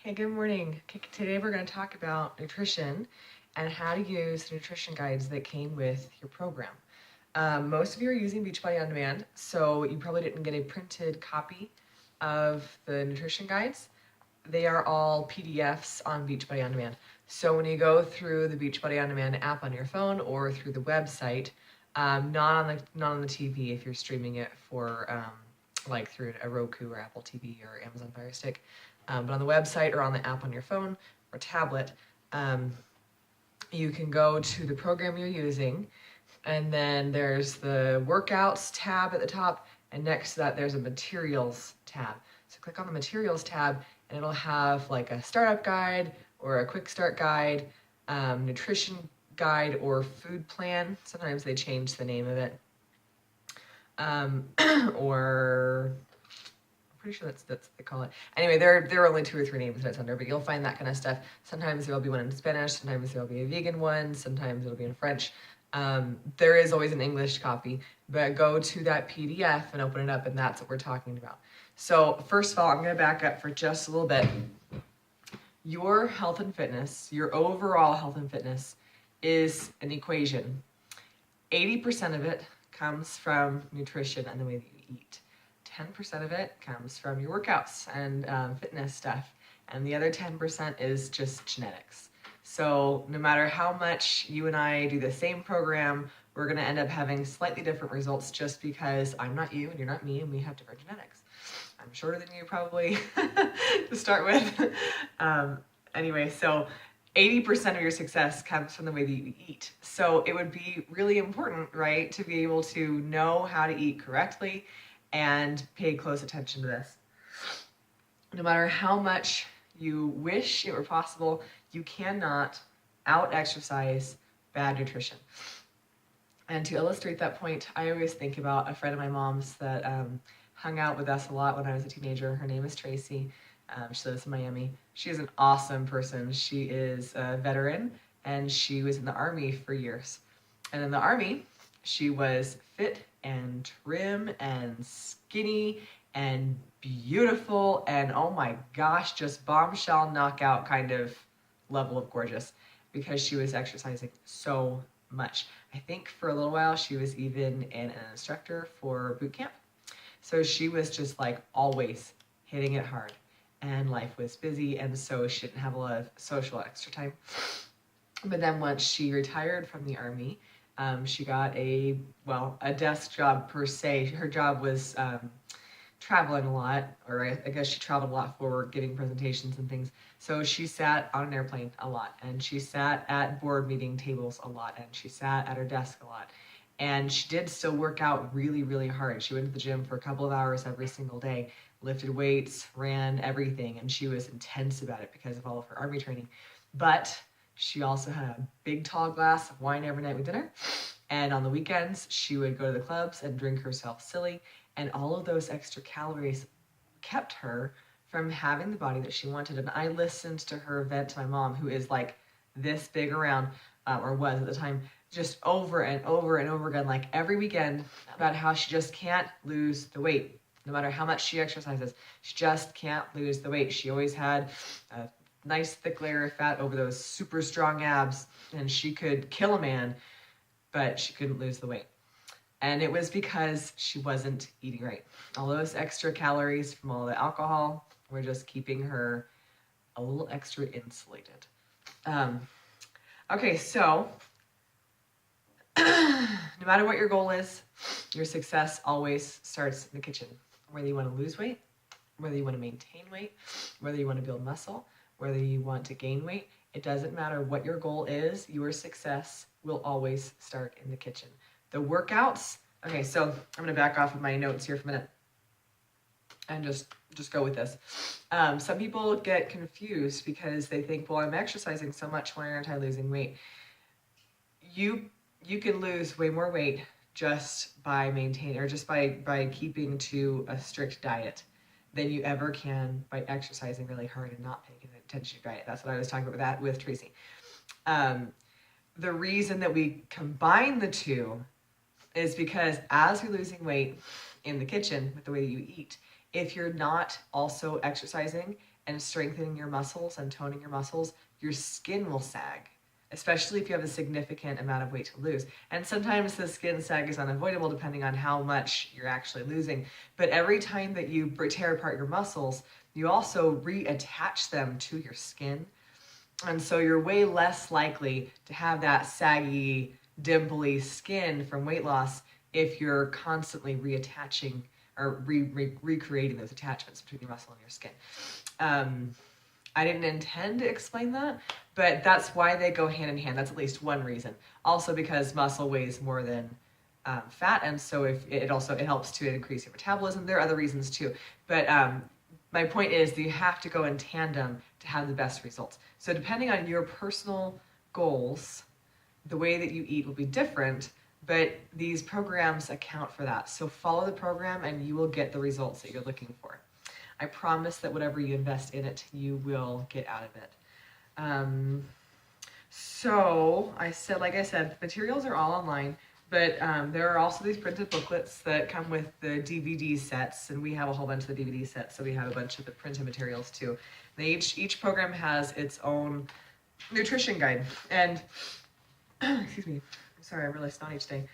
Hey, good morning. Okay, today we're going to talk about nutrition and how to use the nutrition guides that came with your program. Most of you are using Beachbody On Demand, so you probably didn't get a printed copy of the nutrition guides. They are all PDFs on Beachbody On Demand. So when you go through the Beachbody On Demand app on your phone or through the website, not on the TV if you're streaming it for like through a Roku or Apple TV or Amazon Fire Stick. But on the website or on the app on your phone or tablet, you can go to the program you're using, and then there's the workouts tab at the top, and next to that there's a materials tab. So click on the materials tab and it'll have like a startup guide or a quick start guide, nutrition guide, or food plan. Sometimes they change the name of it. Or pretty sure that's what they call it. Anyway, there are only 2 or 3 names that it's under, but you'll find that kind of stuff. Sometimes there'll be one in Spanish, sometimes there'll be a vegan one, sometimes it'll be in French. There is always an English copy, but go to that PDF and open it up, and that's what we're talking about. So first of all, I'm going to back up for just a little bit. Your health and fitness, your overall health and fitness, is an equation. 80% of it comes from nutrition and the way that you eat. 10% of it comes from your workouts and fitness stuff, and the other 10% is just genetics. So no matter how much you and I do the same program, we're going to end up having slightly different results just because I'm not you and you're not me and we have different genetics. I'm shorter than you probably to start with. Anyway, so 80% of your success comes from the way that you eat. So it would be really important, right, to be able to know how to eat correctly and pay close attention to this. No matter how much you wish it were possible, you cannot out-exercise bad nutrition. And to illustrate that point, I always think about a friend of my mom's that hung out with us a lot when I was a teenager. Her name is Tracy. She lives in Miami. She is an awesome person. She is a veteran, and she was in the Army for years. And in the Army, she was fit and trim and skinny and beautiful and, oh my gosh, just bombshell knockout kind of level of gorgeous, because she was exercising so much. I think for a little while she was even an instructor for boot camp. So she was just like always hitting it hard, and life was busy, and so she didn't have a lot of social extra time. But then once she retired from the Army, she got a desk job per se. Her job was traveling a lot, or I guess she traveled a lot for giving presentations and things. So she sat on an airplane a lot, and she sat at board meeting tables a lot, and she sat at her desk a lot. And she did still work out really, really hard. She went to the gym for a couple of hours every single day, lifted weights, ran everything, and she was intense about it because of all of her Army training. But she also had a big tall glass of wine every night with dinner. And on the weekends, she would go to the clubs and drink herself silly. And all of those extra calories kept her from having the body that she wanted. And I listened to her vent to my mom, who is like this big around, or was at the time, just over and over and over again, like every weekend, about how she just can't lose the weight. No matter how much she exercises, she just can't lose the weight. She always had a nice thick layer of fat over those super strong abs, and she could kill a man, but she couldn't lose the weight. And it was because she wasn't eating right. All those extra calories from all the alcohol were just keeping her a little extra insulated. Okay, so no matter what your goal is, your success always starts in the kitchen. Whether you want to lose weight, whether you want to maintain weight, whether you want to build muscle, whether you want to gain weight, it doesn't matter what your goal is, your success will always start in the kitchen. The workouts, okay, so I'm going to back off of my notes here for a minute and just go with this. Some people get confused because they think, well, I'm exercising so much, why aren't I losing weight? You can lose way more weight just by maintaining, or just by keeping to a strict diet, than you ever can by exercising really hard and not paying attention to your diet. That's what I was talking about with that with Tracy. The reason that we combine the two is because as you're losing weight in the kitchen with the way that you eat, if you're not also exercising and strengthening your muscles and toning your muscles, your skin will sag, especially if you have a significant amount of weight to lose. And sometimes the skin sag is unavoidable depending on how much you're actually losing. But every time that you tear apart your muscles, you also reattach them to your skin. And so you're way less likely to have that saggy, dimply skin from weight loss if you're constantly reattaching or recreating those attachments between your muscle and your skin. I didn't intend to explain that, but that's why they go hand in hand. That's at least one reason. Also because muscle weighs more than fat, and so if it helps to increase your metabolism. There are other reasons too, but my point is that you have to go in tandem to have the best results. So depending on your personal goals, the way that you eat will be different, but these programs account for that. So follow the program and you will get the results that you're looking for. I promise that whatever you invest in it, you will get out of it. So like I said, materials are all online, but there are also these printed booklets that come with the DVD sets, and we have a whole bunch of the DVD sets, so we have a bunch of the printed materials too. Each program has its own nutrition guide, and excuse me, I'm sorry, I'm really snotty today.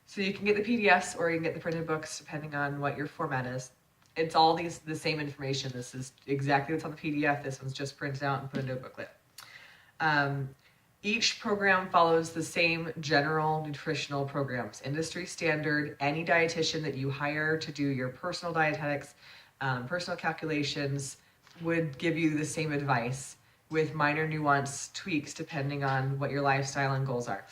So you can get the PDFs or you can get the printed books depending on what your format is. It's all the same information. This is exactly what's on the PDF. This one's just printed out and put into a booklet. Each program follows the same general nutritional programs, industry standard. Any dietitian that you hire to do your personal dietetics, personal calculations would give you the same advice with minor nuance tweaks depending on what your lifestyle and goals are.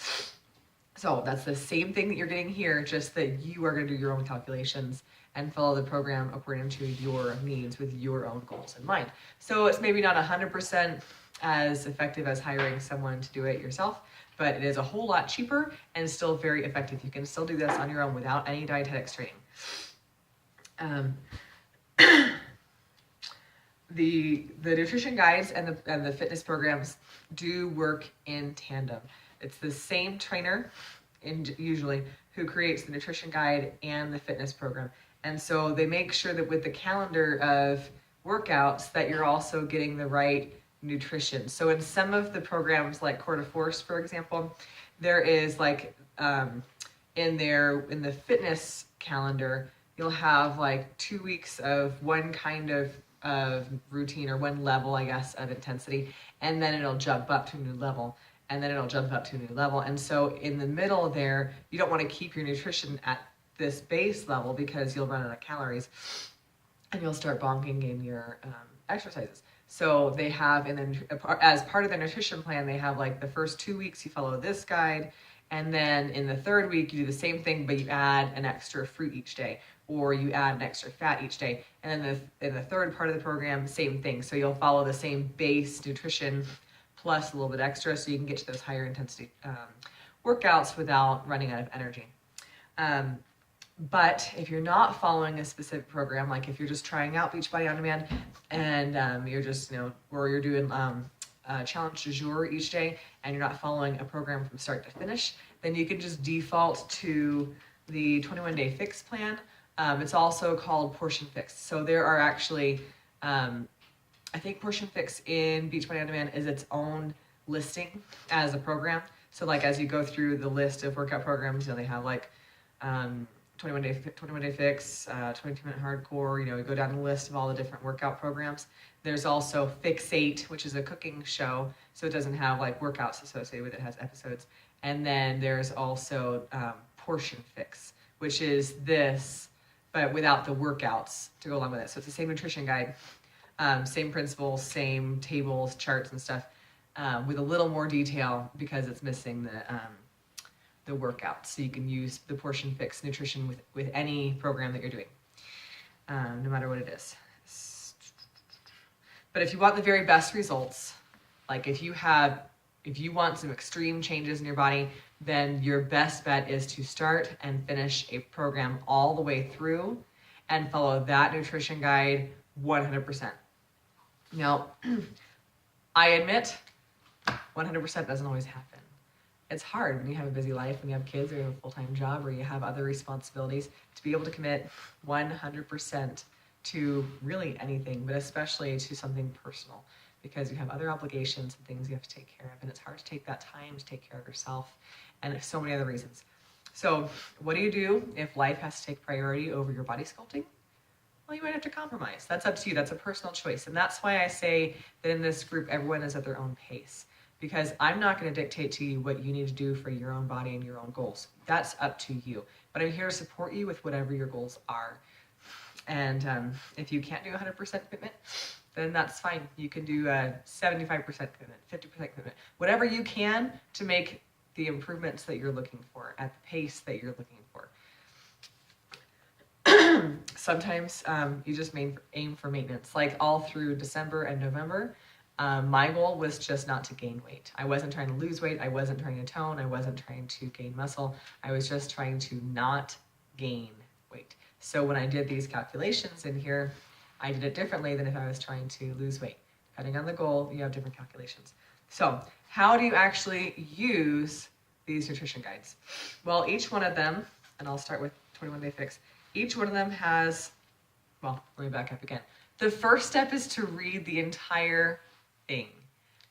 So that's the same thing that you're getting here, just that you are going to do your own calculations and follow the program according to your needs with your own goals in mind. So it's maybe not 100% as effective as hiring someone to do it yourself, but it is a whole lot cheaper and still very effective. You can still do this on your own without any dietetics training. The nutrition guides and the fitness programs do work in tandem. It's the same trainer, usually, who creates the nutrition guide and the fitness program. And so they make sure that with the calendar of workouts that you're also getting the right nutrition. So in some of the programs like Core de Force, for example, there is like in the fitness calendar, you'll have like 2 weeks of one kind of routine or one level, I guess, of intensity, and then it'll jump up to a new level. And then it'll jump up to a new level. And so in the middle there, you don't want to keep your nutrition at this base level because you'll run out of calories and you'll start bonking in your exercises. So they have, and then as part of their nutrition plan, they have like the first 2 weeks you follow this guide, and then in the third week you do the same thing, but you add an extra fruit each day, or you add an extra fat each day. And then in the third part of the program, same thing. So you'll follow the same base nutrition plus a little bit extra, so you can get to those higher intensity workouts without running out of energy. But if you're not following a specific program, like if you're just trying out Beachbody On Demand and you're just, or you're doing challenge du jour each day and you're not following a program from start to finish, then you can just default to the 21-day fix plan. It's also called Portion Fix. So there are actually I think Portion Fix in Beachbody On Demand is its own listing as a program. So like as you go through the list of workout programs, they have like 21-day fix, 22-minute hardcore, you go down the list of all the different workout programs. There's also Fix8, which is a cooking show, so it doesn't have like workouts associated with it, it has episodes. And then there's also Portion Fix, which is this, but without the workouts to go along with it. So it's the same nutrition guide. Same principles, same tables, charts, and stuff, with a little more detail because it's missing the workout. So you can use the Portion Fix nutrition with any program that you're doing, no matter what it is. But if you want the very best results, like if you want some extreme changes in your body, then your best bet is to start and finish a program all the way through and follow that nutrition guide 100%. Now, I admit 100% doesn't always happen. It's hard when you have a busy life, when you have kids or you have a full-time job or you have other responsibilities to be able to commit 100% to really anything, but especially to something personal, because you have other obligations and things you have to take care of, and it's hard to take that time to take care of yourself, and so many other reasons. So what do you do if life has to take priority over your body sculpting? Well, you might have to compromise. That's up to you. That's a personal choice. And that's why I say that in this group, everyone is at their own pace, because I'm not going to dictate to you what you need to do for your own body and your own goals. That's up to you. But I'm here to support you with whatever your goals are. And if you can't do 100% commitment, then that's fine. You can do a 75% commitment, 50% commitment, whatever you can to make the improvements that you're looking for at the pace that you're looking for. Sometimes you just aim for maintenance. Like all through December and November, my goal was just not to gain weight. I wasn't trying to lose weight. I wasn't trying to tone. I wasn't trying to gain muscle. I was just trying to not gain weight. So when I did these calculations in here, I did it differently than if I was trying to lose weight. Depending on the goal, you have different calculations. So how do you actually use these nutrition guides? Well, each one of them, and I'll start with 21 Day Fix, each one of them has, well, let me back up again. The first step is to read the entire thing,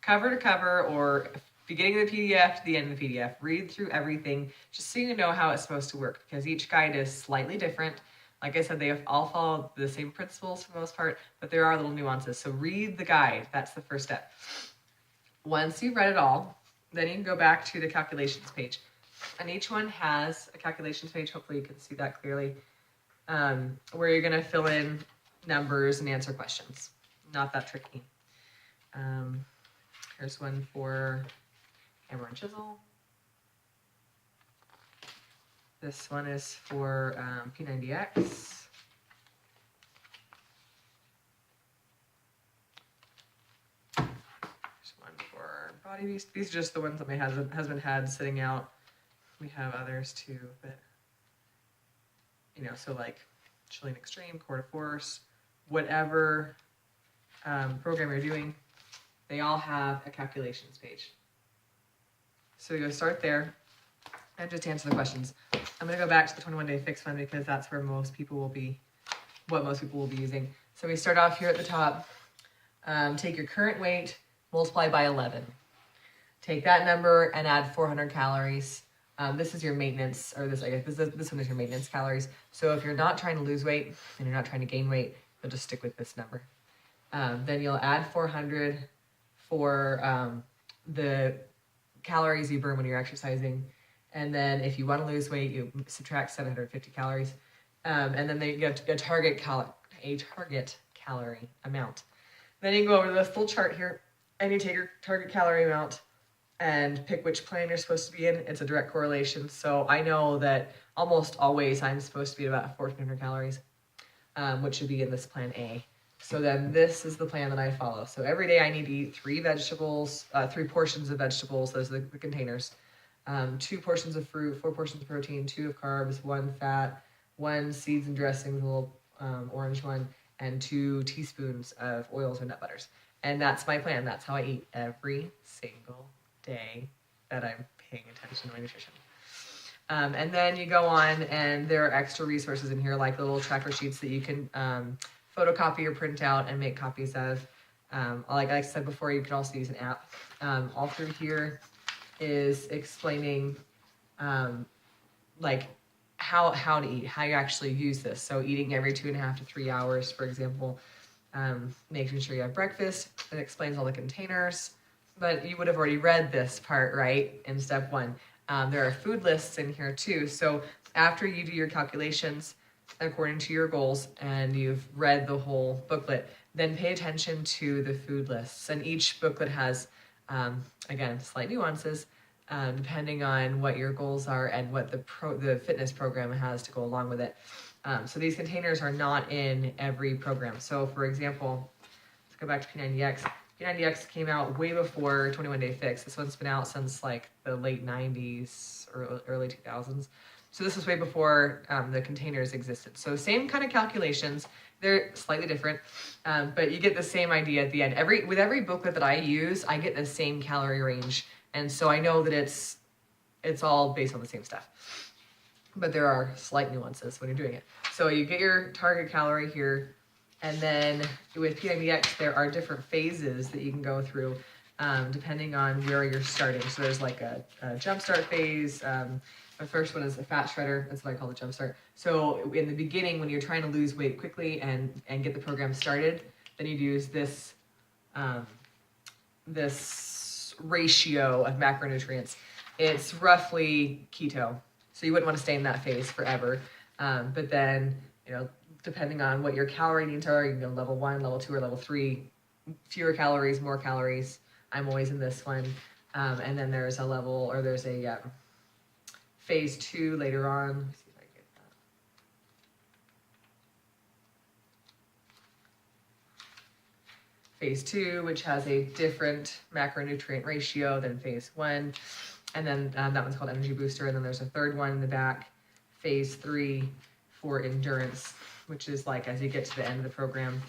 cover to cover, or beginning of the PDF to the end of the PDF. Read through everything just so you know how it's supposed to work, because each guide is slightly different. Like I said, they all follow the same principles for the most part, but there are little nuances. So read the guide. That's the first step. Once you've read it all, then you can go back to the calculations page. And each one has a calculations page. Hopefully you can see that clearly, where you're going to fill in numbers and answer questions. Not that tricky. Here's one for hammer and chisel. This one is for P90X. There's one for Body Beast. These are just the ones that my husband had sitting out. We have others too, but you know, so like Chilean Extreme, Core de Force, whatever program you're doing, they all have a calculations page. So you go start there and just answer the questions. I'm going to go back to the 21 Day Fix one because that's where most people will be using. So we start off here at the top. Take your current weight, multiply by 11. Take that number and add 400 calories. This is your maintenance, or this one is your maintenance calories. So if you're not trying to lose weight and you're not trying to gain weight, you'll just stick with this number. Then you'll add 400 for the calories you burn when you're exercising. And then if you want to lose weight, you subtract 750 calories. And then you get a target calorie amount. Then you go over to this little chart here, and you take your target calorie amount and pick which plan you're supposed to be in. It's a direct correlation. So I know that almost always I'm supposed to be at about 1,400 calories, which should be in this plan A. So then this is the plan that I follow. So every day I need to eat 3 portions of vegetables. Those are the containers. 2 portions of fruit, 4 portions of protein, 2 of carbs, 1 fat, 1 seeds and dressings, a little orange one, and 2 teaspoons of oils or nut butters. And that's my plan. That's how I eat every single day that I'm paying attention to my nutrition. And then you go on, and there are extra resources in here, like the little tracker sheets that you can photocopy or print out and make copies of. Like I said before, you can also use an app. All through here is explaining like how to eat, how you actually use this. So eating every 2.5 to 3 hours, for example, making sure you have breakfast. It explains all the containers, but you would have already read this part, right, in step 1. There are food lists in here too. So after you do your calculations according to your goals and you've read the whole booklet, then pay attention to the food lists. And each booklet has, again, slight nuances depending on what your goals are and what the fitness program has to go along with it. So these containers are not in every program. So for example, let's go back to P90X. P90X came out way before 21 Day Fix. This one's been out since like the late 90s or early 2000s. So this was way before the containers existed. So same kind of calculations. They're slightly different, but you get the same idea at the end. With every booklet that I use, I get the same calorie range. And so I know that it's all based on the same stuff. But there are slight nuances when you're doing it. So you get your target calorie here. And then with P90X, there are different phases that you can go through depending on where you're starting. So there's like a jumpstart phase. The first one is a fat shredder. That's what I call the jumpstart. So in the beginning, when you're trying to lose weight quickly and get the program started, then you'd use this this ratio of macronutrients. It's roughly keto, so you wouldn't want to stay in that phase forever. But then, depending on what your calorie needs are, you can go level 1, level 2, or level 3. Fewer calories, more calories. I'm always in this one. And then there's a level, or there's a phase 2 later on. Let me see if I get that. Phase 2, which has a different macronutrient ratio than phase 1. And then that one's called Energy Booster. And then there's a third one in the back, phase 3 for endurance, which is like as you get to the end of the program,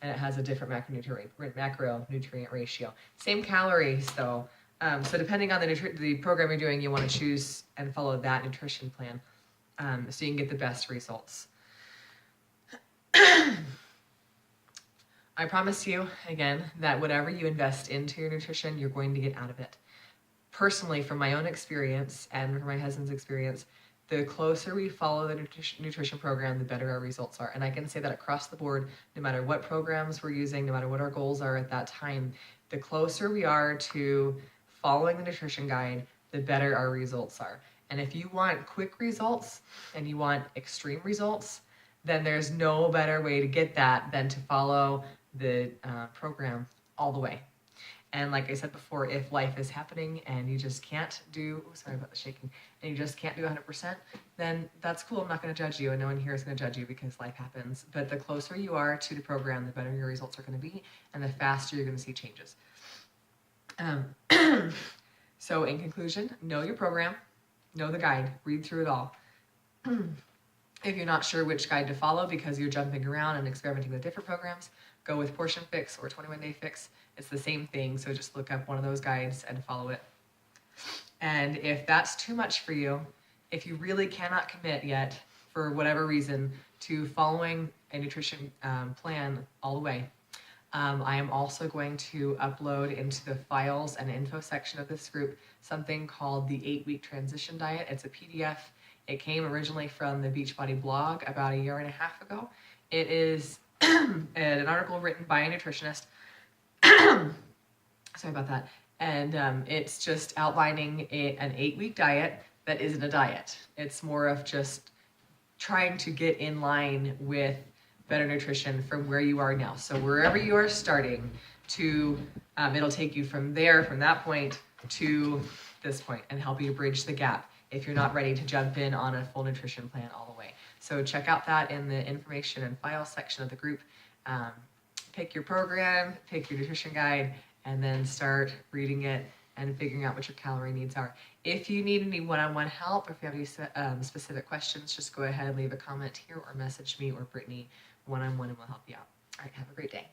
and it has a different macronutrient ratio. Same calories though. So depending on the program you're doing, you want to choose and follow that nutrition plan so you can get the best results. I promise you, again, that whatever you invest into your nutrition, you're going to get out of it. Personally, from my own experience and from my husband's experience, the closer we follow the nutrition program, the better our results are. And I can say that across the board, no matter what programs we're using, no matter what our goals are at that time, the closer we are to following the nutrition guide, the better our results are. And if you want quick results and you want extreme results, then there's no better way to get that than to follow the program all the way. And like I said before, if life is happening and you just can't do, sorry about the shaking, and you just can't do 100%, then that's cool. I'm not going to judge you, and no one here is going to judge you because life happens. But the closer you are to the program, the better your results are going to be, and the faster you're going to see changes. So in conclusion, know your program, know the guide, read through it all. If you're not sure which guide to follow because you're jumping around and experimenting with different programs, go with Portion Fix or 21 Day Fix. It's the same thing, so just look up one of those guides and follow it. And if that's too much for you, if you really cannot commit yet, for whatever reason, to following a nutrition plan all the way, I am also going to upload into the files and info section of this group something called the 8-Week Transition Diet. It's a PDF. It came originally from the Beachbody blog about 1.5 years ago. It is an article written by a nutritionist. Sorry about that. And it's just outlining an 8-week diet that isn't a diet. It's more of just trying to get in line with better nutrition from where you are now. So wherever you are starting to, it'll take you from there, from that point to this point, and help you bridge the gap if you're not ready to jump in on a full nutrition plan all the way. So check out that in the information and file section of the group. Pick your program, pick your nutrition guide, and then start reading it and figuring out what your calorie needs are. If you need any one-on-one help, or if you have any specific questions, just go ahead and leave a comment here or message me or Brittany one-on-one and we'll help you out. All right, have a great day.